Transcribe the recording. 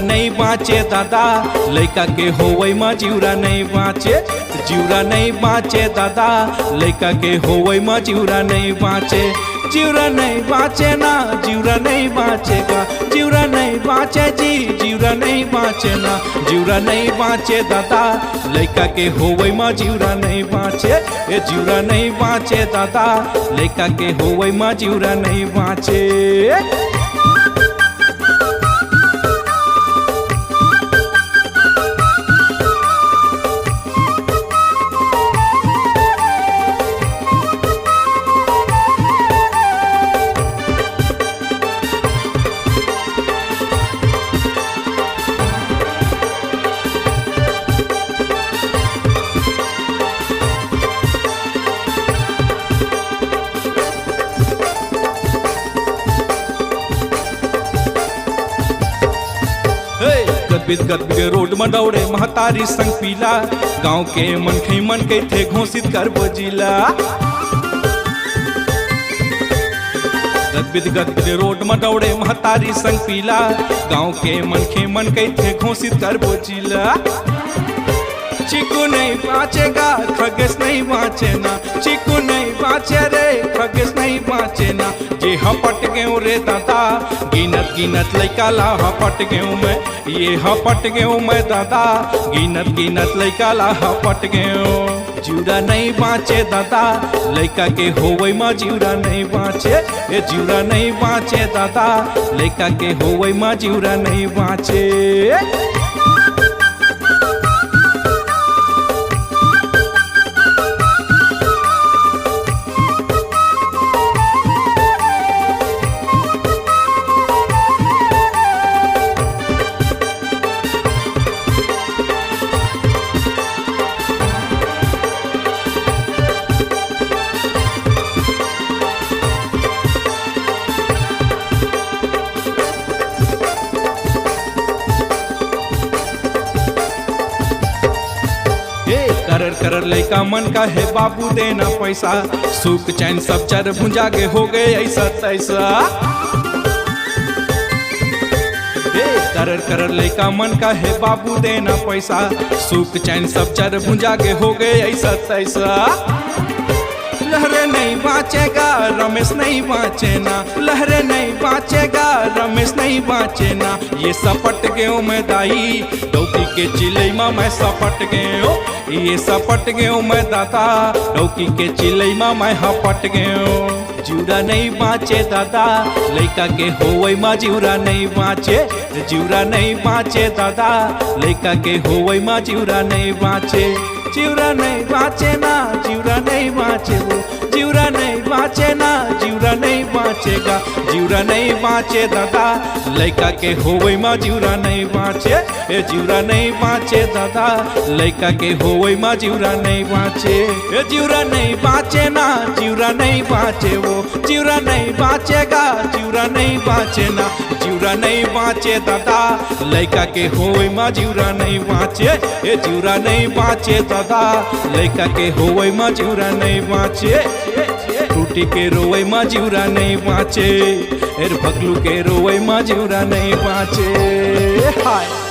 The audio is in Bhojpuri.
नहीं बाँचे दादा, लइका के होवई में जिउरा नहीं बाँचे। जिउरा नहीं बाँचे दादा, लइका के होवई में जिउरा नहीं बाँचे। जिउरा नहीं बाँचे ना, जिउरा नहीं बाँचेगा। जिउरा नहीं बाँचे जी, जिउरा नहीं बाँचे ना। जिउरा नहीं बाँचे दादा, लइका के होवई में जिउरा नहीं बाँचे। ए जिउरा नहीं बाँचे दादा, लइका के होवई में जिउरा नहीं बाँचे। गदबिद के रोड में दौड़े महतारी संग पीला, गांव के मन के थे घोषित कर बजिला। गदबिद के रोड में दौड़े महतारी संग पीला, गांव के मन के थे घोषित कर बजिला। चिकू नहीं बाँचेगा, खगेश नहीं बाँचे ना। चिकू नहीं बाँचे रे, खगेश नहीं बाँचे ना। जे हपट गयो रे दादा, गिनत गिनत लइका ला हपट गयो मैं। ये हपट गयो मैं दादा, गिनत गिनत लइका ला हपट गयो। जिउरा नहीं बाँचे दादा, लइका के होवई में जिउरा नहीं बाँचे। ए जिउरा नहीं बाँचे दादा, लइका के होवई में जिउरा नहीं बाँचे। करर लइका मन का है बाबू देना पैसा, सुख चैन सब चर भुंजा के हो गए ऐसा तैसा। करर लइका मन का है बाबू देना पैसा, सुख चैन सब चर भुंजा के हो गए ऐसा तैसा। लहरे नहीं बाँचेगा, रमेश नहीं बाँचे ना। लहरे नहीं बाँचेगा, रमेश नहीं बाँचे ना। ये सपट गयो मैं दाई, डौकी के चिलई में मैं सपट गयो। ये सपट गयो मैं दादा, डौकी के चिलई में मैं हपट गयो। जिउरा नहीं बाँचे दादा, लइका के होवई में जिउरा नहीं बाँचे। जिउरा नहीं बाँचे दादा, लइका के होवई में जिउरा नहीं बाँचे। जिउरा नहीं बाँचे ना, जिउरा नहीं बाँचे वो। जिउरा नहीं बाँचे ना, जिउरा नहीं बाँचेगा। जिउरा नहीं बाँचे दादा, लइका के होवई में जिउरा नहीं बाँचे। ए जिउरा नहीं बाँचे दादा, लइका के होवई में जिउरा नहीं बाँचे। ए जिउरा नहीं बाँचे ना, जिउरा नहीं बाँचे वो। जिउरा नहीं बाँचेगा, जिउरा नहीं बाँचे ना। जिउरा नहीं बाँचे दादा, लइका के होवई में जिउरा नहीं बाँचे। ए जिउरा नहीं बाँचे दादा, लइका के होवई में जिउरा नहीं बाँचे। टूटी के रोवई में जिउरा नहीं बाँचे, भगलू के रोवई में जिउरा नहीं बाँचे। हाय।